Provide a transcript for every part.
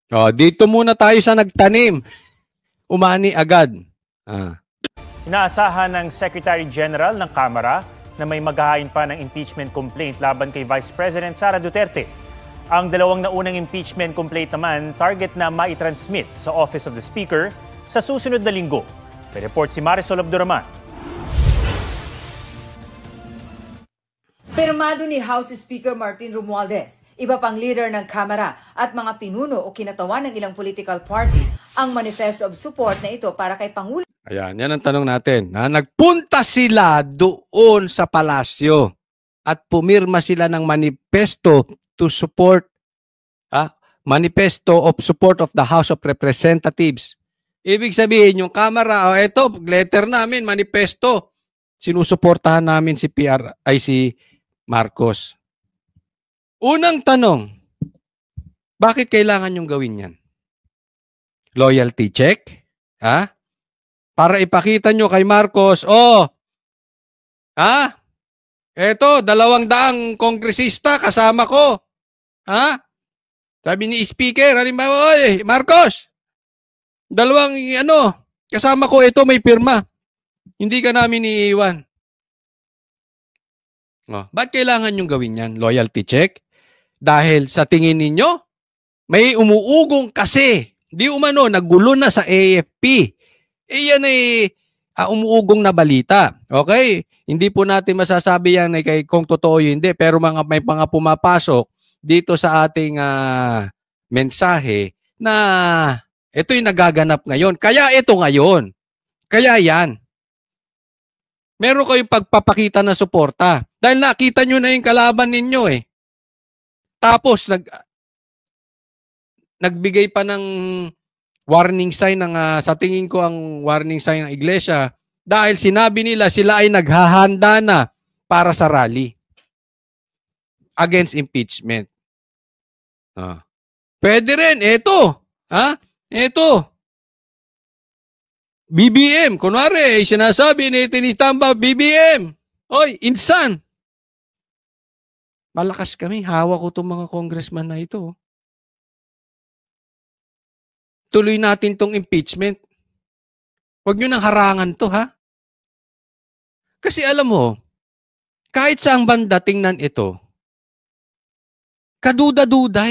Dito muna tayo sa nagtanim. Umani agad. Inaasahan ng Secretary General ng Kamara na may maghahain pa ng impeachment complaint laban kay Vice President Sara Duterte. Ang dalawang naunang impeachment complaint naman target na maitransmit sa Office of the Speaker sa susunod na linggo. May report si Marisol Abduraman. Pirmado ni House Speaker Martin Romualdez, iba pang leader ng Kamara at mga pinuno o kinatawan ng ilang political party ang manifesto of support na ito para kay Pangulo. Ayan, yan ang tanong natin. Nagpunta sila doon sa palasyo at pumirma sila ng manifesto to support, manifesto of support of the House of Representatives. Ibig sabihin, yung Kamara, ito, letter namin, manifesto. Sinusuportahan namin si si Marcos. Unang tanong, bakit kailangan yung gawin yan? Loyalty check? Para ipakita nyo kay Marcos, eto, 200 kongresista kasama ko. Sabi ni Speaker, halimbawa, Marcos, 2 kasama ko, ito may pirma. Hindi ka namin iiwan. Ba't kailangan yung gawin yan? Loyalty check? Dahil sa tingin ninyo, may umuugong kasi. Di umano, nagulo na sa AFP. Yan ay umuugong na balita. Okay? Hindi po natin masasabi yan kung totoo yun, hindi. Pero may mga pumapasok dito sa ating mensahe na ito yung nagaganap ngayon. Kaya ito ngayon. Kaya yan. Meron kayong pagpapakita na suporta. Dahil nakita nyo na yung kalaban ninyo Tapos, nagbigay pa ng warning sign sa tingin ko ang warning sign ng iglesia dahil sinabi nila sila ay naghahanda na para sa rally against impeachment. Pwede rin, eto. Eto. BBM, kunwari, sinasabi ni Tinitamba, BBM. Oy, insan. Malakas kami, hawak ko itong mga congressman na ito. Tuloy natin tong impeachment. Huwag nyo nang harangan to, Kasi alam mo, kahit saang banda tingnan ito, kaduda-duda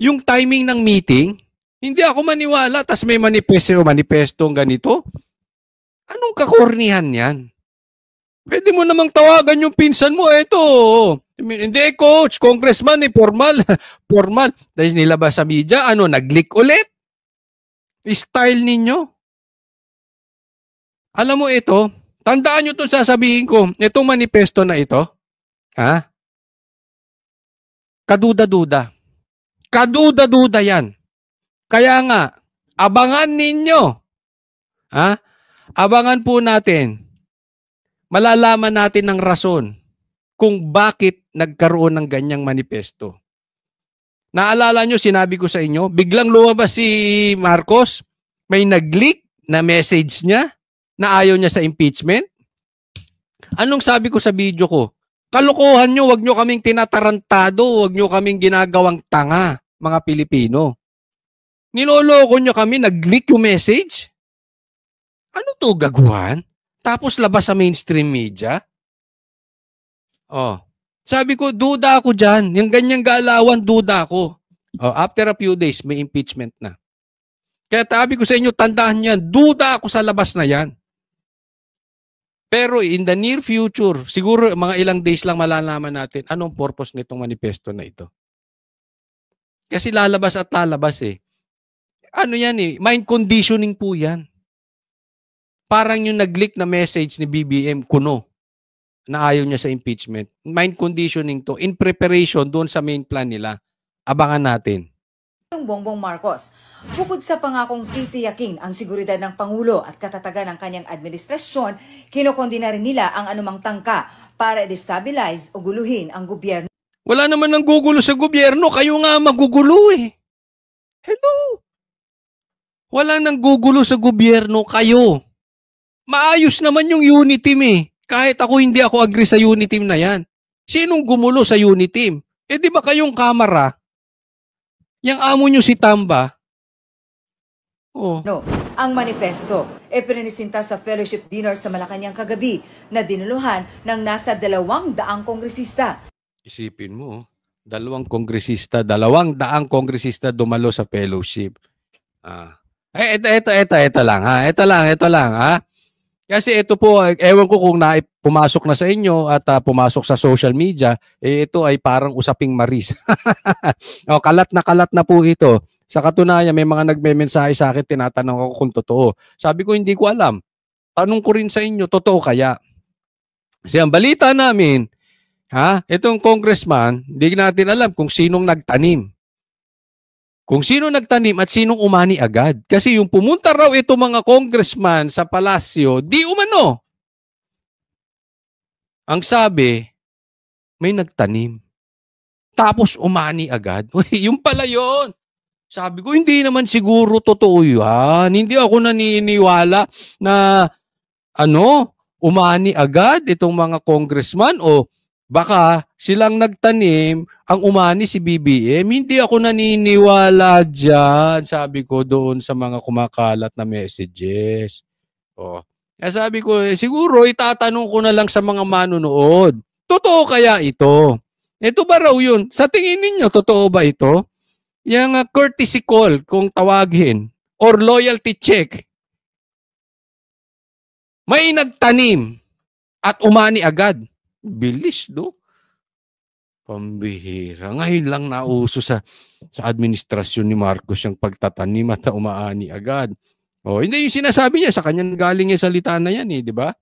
Yung timing ng meeting, hindi ako maniwala, tas may manifestong ganito. Anong kakornihan yan? Pwede mo namang tawagan yung pinsan mo, hindi coach, congressman, formal. Formal. Dahil nilabas sa media, nag-leak ulit? Style ninyo. Alam mo ito, tandaan nyo itong sasabihin ko, itong manifesto na ito, kaduda-duda. Kaduda-duda yan. Kaya nga, abangan ninyo. Abangan po natin. Malalaman natin ng rason kung bakit nagkaroon ng ganyang manifesto. Naalala nyo, sinabi ko sa inyo, biglang lumabas si Marcos, may nag-leak na message niya na ayaw niya sa impeachment. Anong sabi ko sa video ko? Kalokohan nyo, wag nyo kaming tinatarantado, wag nyo kaming ginagawang tanga, mga Pilipino. Niloloko nyo kami, nag-leak yung message? Ano to, gaguhan? Tapos labas sa mainstream media? Sabi ko, duda ako dyan. Yung ganyang galawan, duda ako. After a few days, may impeachment na. Kaya sabi ko sa inyo, tandaan yan, duda ako sa labas na yan. Pero in the near future, siguro mga ilang days lang malalaman natin anong purpose nitong manifesto na ito. Kasi lalabas at lalabas Ano yan mind conditioning po yan. Parang yung nag-leak na message ni BBM kuno na ayaw niya sa impeachment. Mind conditioning to in preparation doon sa main plan nila. Abangan natin. Bongbong Marcos, bukod sa pangakong titiyakin ang seguridad ng Pangulo at katatagan ng kanyang administrasyon, kinokondina rin nila ang anumang tangka para destabilize o guluhin ang gobyerno. Wala naman nang gugulo sa gobyerno, kayo nga magugulo Hello? Wala nang gugulo sa gobyerno, kayo. Maayos naman yung unit team Kahit hindi ako agree sa unit team na yan. Sinong gumulo sa unit team? Di ba kayong Kamara? Yung amo nyo si Tamba, Oh. No, ang manifesto prinisinta sa fellowship dinner sa Malacanang kagabi na dinuluhan ng nasa 200 kongresista. Isipin mo, 200 kongresista dumalo sa fellowship. Ito lang ha. Ito lang ha. Kasi ito po, ewan ko kung pumasok na sa inyo at pumasok sa social media, ito ay parang usaping maris. Kalat na po ito. Sa katunayan, may mga nagme-mensahe sa akin, tinatanong ako kung totoo. Sabi ko, hindi ko alam. Tanong ko rin sa inyo, totoo kaya? Kasi ang balita namin, itong congressman, hindi natin alam kung sinong nagtanim. Kung sino nagtanim at sinong umani agad. Kasi yung pumunta raw ito mga congressman sa palasyo, di umano. Ang sabi, may nagtanim. Tapos umani agad. Yung pala yun. Sabi ko, hindi naman siguro totoo yan. Hindi ako naniniwala na umani agad itong mga congressman o baka silang nagtanim, ang umani si BBM. Hindi ako naniniwala dyan, sabi ko doon sa mga kumakalat na messages. Kaya sabi ko, siguro itatanong ko na lang sa mga manunood. Totoo kaya ito? Ito ba raw yun? Sa tingin ninyo, totoo ba ito? Yung courtesy call kung tawagin or loyalty check. May nagtanim at umani agad. Bilis, no? Pambihira. Ngayon lang nauso sa administrasyon ni Marcos yung pagtatanim at umaani agad. Hindi yung sinasabi niya, sa kanya galing yung salita na yan, di ba?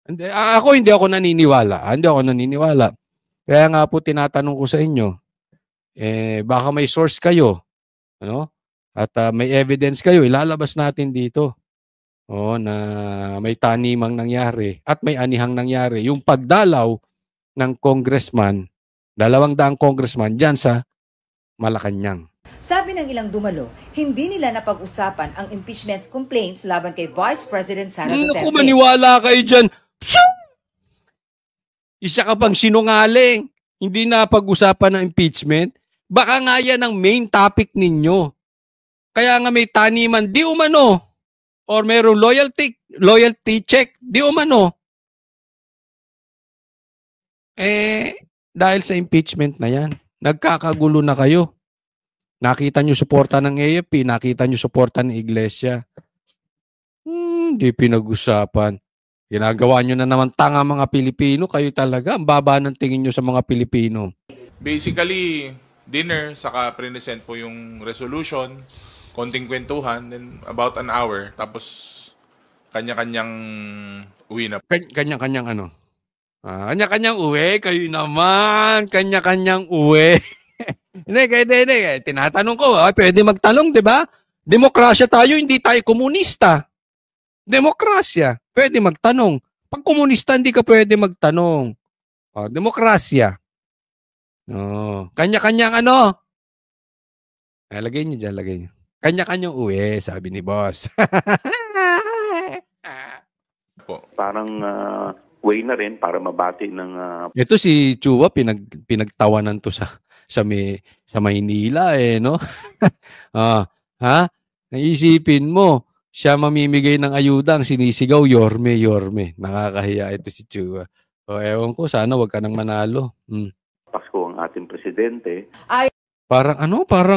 Hindi ako naniniwala. Hindi ako naniniwala. Kaya nga po tinatanong ko sa inyo, baka may source kayo, at may evidence kayo, ilalabas natin dito. Na may tanimang nangyari at may anihang nangyari. Yung pagdalaw ng congressman, 200 congressman dyan sa Malacanang. Sabi ng ilang dumalo, hindi nila napag-usapan ang impeachment complaints laban kay Vice President Sara Duterte. Naku, maniwala kayo dyan. Isa ka pang sinungaling. Hindi napag-usapan ng impeachment. Baka nga yan ang main topic ninyo. Kaya nga may taniman, di umano. Or merong loyalty check, di umano. Dahil sa impeachment na yan, nagkakagulo na kayo. Nakita nyo suporta ng AFP, nakita nyo suporta ng Iglesia. Di pinag-usapan. Ginagawa nyo na naman tanga mga Pilipino, kayo talaga, ang baba ng tingin nyo sa mga Pilipino. Basically, dinner, saka present po yung resolution, konting kwentuhan, then about an hour, tapos kanya-kanyang uwi na. Kanya-kanyang ano? Kanya-kanyang uwi? Kayo naman, kanya-kanyang uwi. Hindi. Tinatanong ko, pwede magtanong, di ba? Demokrasya tayo, hindi tayo komunista. Demokrasya, pwede magtanong. Pag komunista, hindi ka pwede magtanong. Demokrasya. Kanya-kanyang ano? Lagay niyo dyan, lagay niyo. Kanya-kanyang uwi, sabi ni boss. Parang way na rin para mabati ng... Ito si Chua, pinagtawanan to sa Maynila no? Naisipin mo, siya mamimigay ng ayuda, ang sinisigaw, Yorme. Nakakahiya ito si Chua. Ewan ko, sana wag ka nang manalo. Pasko ang ating presidente. Parang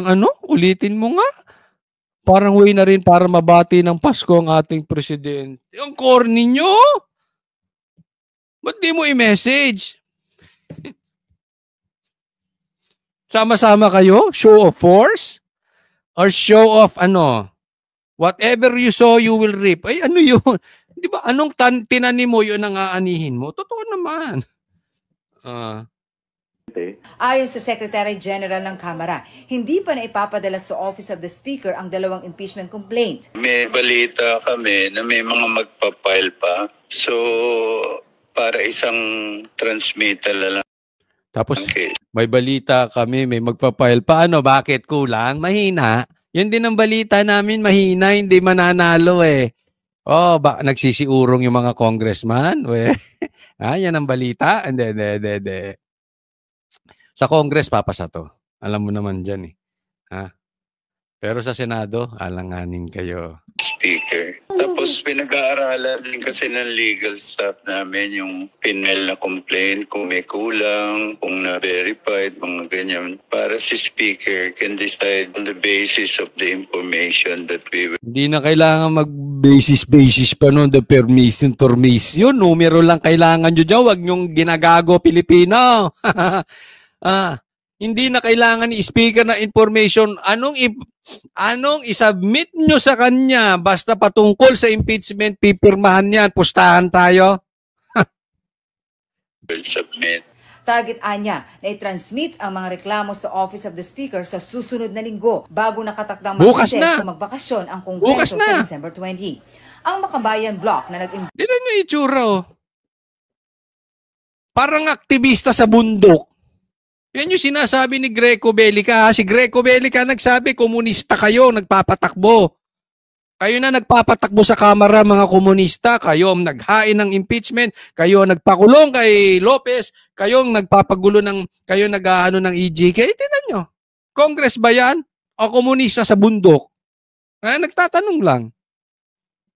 ano? Ulitin mo nga. Parang way na rin para mabati ng Pasko ang ating presidente. Yung corny nyo? Ba't di mo i-message? Sama-sama kayo? Show of force? Or show of ano? Whatever you sow, you will reap. Ay, ano yun? Di ba? Anong tinanim mo, yun ang aanihin mo? Totoo naman. Ayon sa Secretary General ng Kamara, hindi pa na ipapadala sa Office of the Speaker ang 2 impeachment complaint. May balita kami na may mga magpapile pa. So, para isang transmittal na lang. Tapos, may balita kami, may magpapile pa. Ano, bakit kulang? Mahina. Yan din ang balita namin, mahina, hindi mananalo nagsisiurong yung mga congressman? Yan ang balita? Hindi. Sa Congress, papasa to. Alam mo naman dyan Pero sa Senado, alanganin kayo. Speaker. Tapos pinag-aaralan din kasi ng legal staff namin yung pinel na complaint kung may kulang, kung na-verified, mga ganyan. Para si Speaker can decide on the basis of the information that we will. Hindi na kailangan mag-basis pa nun, the permission. Numero lang kailangan nyo dyan. Huwag nyong ginagago Pilipino. Hindi na kailangan ni Speaker na information. Anong isubmit nyo sa kanya basta patungkol sa impeachment, pipirmahan yan, pustahan tayo. Will submit. Target anya na i-transmit ang mga reklamo sa Office of the Speaker sa susunod na linggo bago nakatakdang Bukas mag-recess na. o magbakasyon ang Bukas Kongreso na. sa December 20. Ang Makabayan Bloc na Tignan nyo itsura, oh. Parang aktivista sa bundok. Yan yung sinasabi ni Greco Bellica. Si Greco Bellica nagsabi, komunista kayo, nagpapatakbo. Kayo na nagpapatakbo sa Kamara, mga komunista. Kayo ang naghain ng impeachment. Kayo ang nagpakulong kay Lopez. Kayo ang nagpapagulo kayo nag-aano ng EJK. Tingnan nyo. Congress ba yan? O komunista sa bundok? Nagtatanong lang.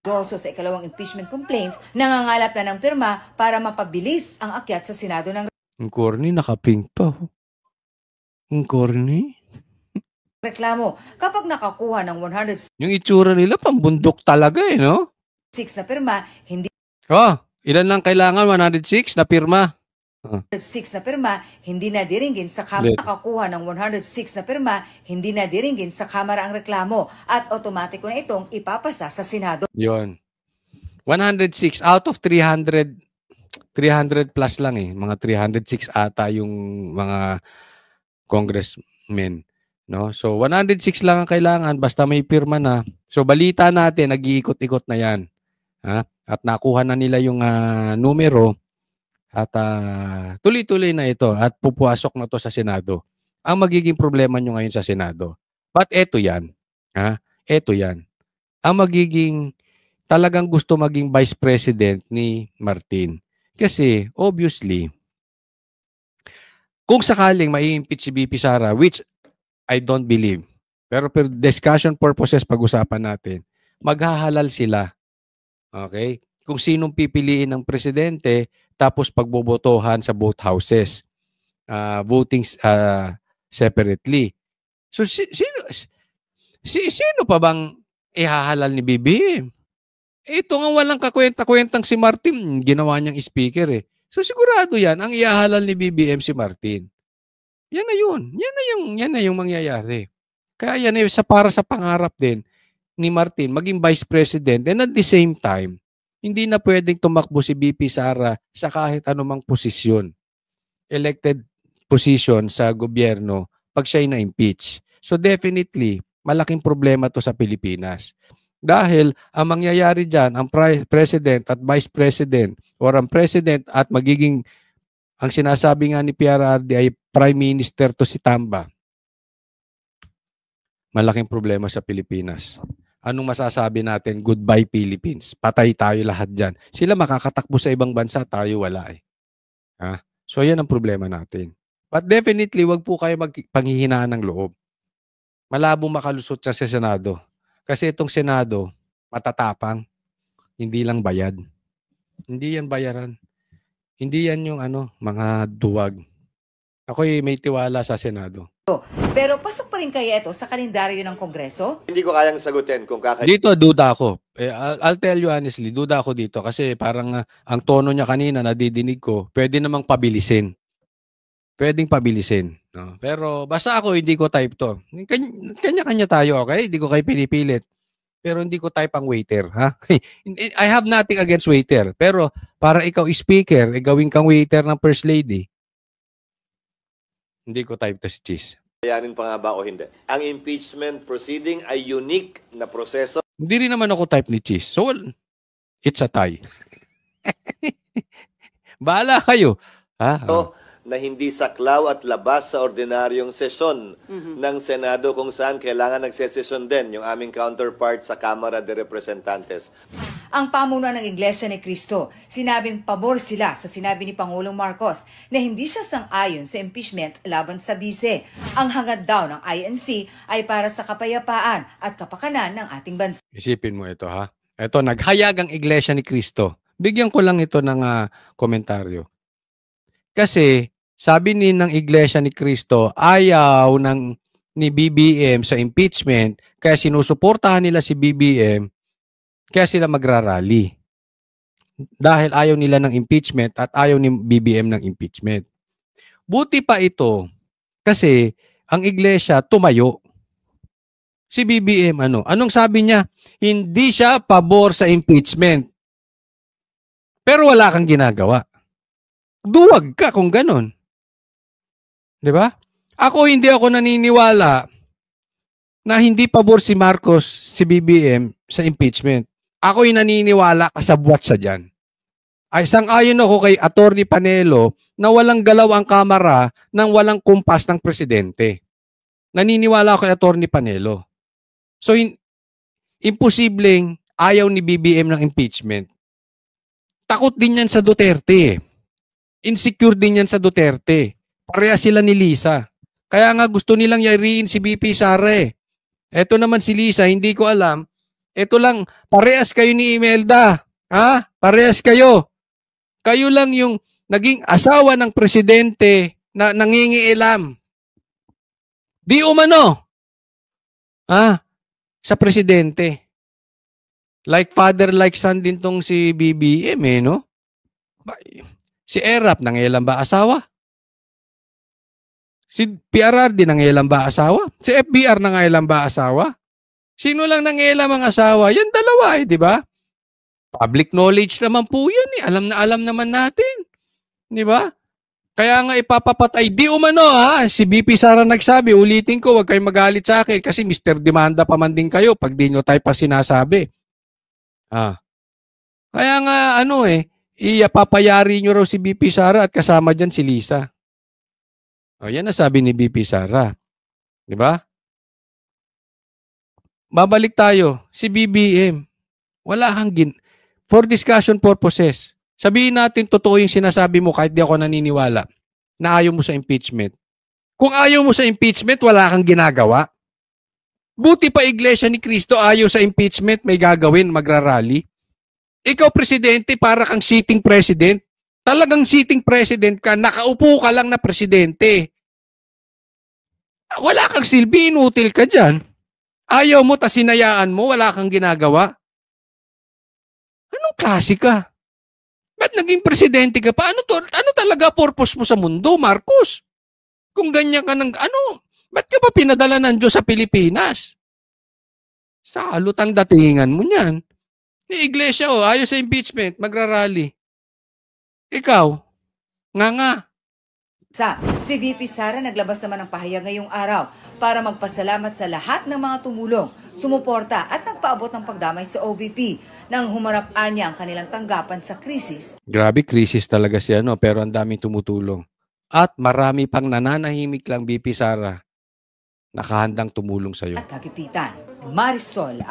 endorso sa ikalawang impeachment complaint, nangangalap na ng pirma para mapabilis ang akyat sa Senado ng Ang corny, nakapink pa. Ang corny. reklamo. Kapag nakakuha ng 106 Yung itsura nila, pambundok talaga eh, no? na pirma, hindi Ilan lang kailangan? 106 na pirma. 106 na pirma, hindi na diringgin sa Kamara. Nakakuha ng 106 na pirma, hindi na diringgin sa Kamara ang reklamo at otomatiko na itong ipapasa sa Senado. Yon. 106 out of 300 plus lang eh. Mga 306 ata yung mga congressmen. No? So 106 lang ang kailangan basta may pirma na. So balita natin, nag-iikot-ikot na yan. Ha? At nakuha na nila yung numero at tuloy-tuloy na ito at pupuasok na to sa Senado. Ang magiging problema nyo ngayon sa Senado. But eto yan. Ha? Eto yan. Ang magiging talagang gusto maging Vice President ni Martin. Kasi obviously, kung sakaling mai-impeach si BP Sara, which I don't believe, pero for discussion purposes pag-usapan natin, maghahalal sila. Okay? Kung sinong pipiliin ng presidente, tapos pagbobotohan sa both houses. Voting separately. So, sino pa bang ihahalal ni BBM? Ito nga walang kakwenta-kwentang si Martin, ginawa niyang speaker eh. So, sigurado yan, ang ihahalal ni BBM si Martin. Yan na yun. Yan na yung mangyayari. Kaya yan eh, para sa pangarap din ni Martin, maging Vice President, and at the same time, hindi na pwedeng tumakbo si BP Sara sa kahit anumang posisyon. Elected position sa gobyerno pag siya'y na-impeach. So definitely, malaking problema to sa Pilipinas. Dahil ang mangyayari dyan, ang President at Vice President or ang President at magiging, ang sinasabi nga ni PRRD ay Prime Minister to si Tamba. Malaking problema sa Pilipinas. Anong masasabi natin? Goodbye Philippines. Patay tayo lahat dyan. Sila makakatakbo sa ibang bansa, tayo wala eh. Ha? So yan ang problema natin. But definitely, wag po kayo magpanghihinaan ng loob. Malabong makalusot sa Senado. Kasi itong Senado, matatapang. Hindi lang bayad. Hindi yan bayaran. Hindi yan yung mga duwag. Ako'y may tiwala sa Senado. Pero pasok pa rin kaya ito sa kalendaryo ng Kongreso? Hindi ko kayang sagutin kung Dito, duda ako. I'll tell you honestly, duda ako dito kasi parang ang tono niya kanina, nadidinig ko, pwede namang pabilisin. Pwedeng pabilisin. No? Pero basta ako, hindi ko type to. Kanya-kanya tayo, okay? Hindi ko kayo pinipilit. Pero hindi ko type ang waiter. Ha? I have nothing against waiter. Pero para ikaw speaker, gawin kang waiter ng First Lady, hindi ko type to si Cheese. Kayanin pa nga ba o hindi? Ang impeachment proceeding ay unique na proseso. Hindi rin naman ako type ni Cheese. So, it's a tie. Bahala kayo. Ha? Na hindi saklaw at labas sa ordinaryong sesyon ng Senado kung saan kailangan nagsesesyon din yung aming counterpart sa Kamara de Representantes. ang pamunuan ng Iglesia ni Cristo. Sinabing pabor sila sa sinabi ni Pangulong Marcos na hindi siya sang-ayon sa impeachment laban sa bise. Ang hangad daw ng INC ay para sa kapayapaan at kapakanan ng ating bansa. Isipin mo ito, ha? Ito, naghayag ang Iglesia ni Cristo. Bigyan ko lang ito ng komentaryo. Kasi sabi ng Iglesia ni Cristo, ayaw ni BBM sa impeachment, kaya sinusuportahan nila si BBM, kaya sila magrarally. Dahil ayaw nila ng impeachment at ayaw ni BBM ng impeachment. Buti pa ito, kasi ang Iglesia tumayo. Si BBM, anong sabi niya? Hindi siya pabor sa impeachment. Pero wala kang ginagawa. Duwag ka kung ganon. Di ba? Hindi ako naniniwala na hindi pabor si Marcos, si BBM sa impeachment. Ako'y naniniwala kasabwat sa dyan. Ay sang-ayon ako kay Attorney Panelo na walang galaw ang Kamara nang walang kumpas ng presidente. Naniniwala ako kay Attorney Panelo. So, imposibleng ayaw ni BBM ng impeachment. Takot din yan sa Duterte. Insecure din yan sa Duterte. Pareha sila ni Lisa. Kaya nga gusto nilang yariin si BP Sara eh. Eto naman si Lisa, hindi ko alam. Ito lang, parehas kayo ni Imelda. Ha? Parehas kayo. Kayo lang yung naging asawa ng presidente na nangingialam. Di umano. Sa presidente. Like father, like son din tong si BBM no? Si Erap, nangialam ba asawa? Si PRRD, nangialam ba asawa? Si FBR, nangialam ba asawa? Sino lang nangialam ang asawa? Yan dalawa di ba? Public knowledge naman po yan Alam na alam naman natin. Di ba? Kaya nga ipapapatay. Di umano si BP Sara nagsabi, ulitin ko, huwag kayong magalit sa akin kasi Mr. Demanda pa man din kayo pag di nyo tayo pa sinasabi. Kaya nga papayari nyo raw si BP Sara at kasama dyan si Lisa. Yan na sabi ni BP Sara. Di ba? Babalik tayo. Si BBM. Wala kang for discussion purposes. Sabihin natin totoo yung sinasabi mo kahit di ako naniniwala na ayaw mo sa impeachment. Kung ayaw mo sa impeachment, wala kang ginagawa. Buti pa Iglesia ni Cristo ayaw sa impeachment, may gagawin, magrarally. Ikaw presidente, para kang sitting president. Talagang sitting president ka, nakaupo ka lang na presidente. Wala kang silbi, inutil ka dyan. Ayaw mo, tas sinayaan mo, wala kang ginagawa. Anong klase ka? Ba't naging presidente ka pa? Ano talaga purpose mo sa mundo, Marcos? Kung ganyan ka ba't ka pa pinadala ng Diyos sa Pilipinas? Salot ang datingan mo niyan. Yung Iglesia, ayaw sa impeachment, magrarally. Ikaw, nga. Si VP Sara naglabas naman ng pahayag ngayong araw para magpasalamat sa lahat ng mga tumulong, sumuporta at nagpaabot ng pagdamay sa OVP nang humarap-an niya ang kanilang tanggapan sa krisis. Grabe, krisis talaga siya, pero ang daming tumutulong. At marami pang nananahimik lang, VP Sara, nakahandang tumulong sa'yo. At kagipitan, Marisol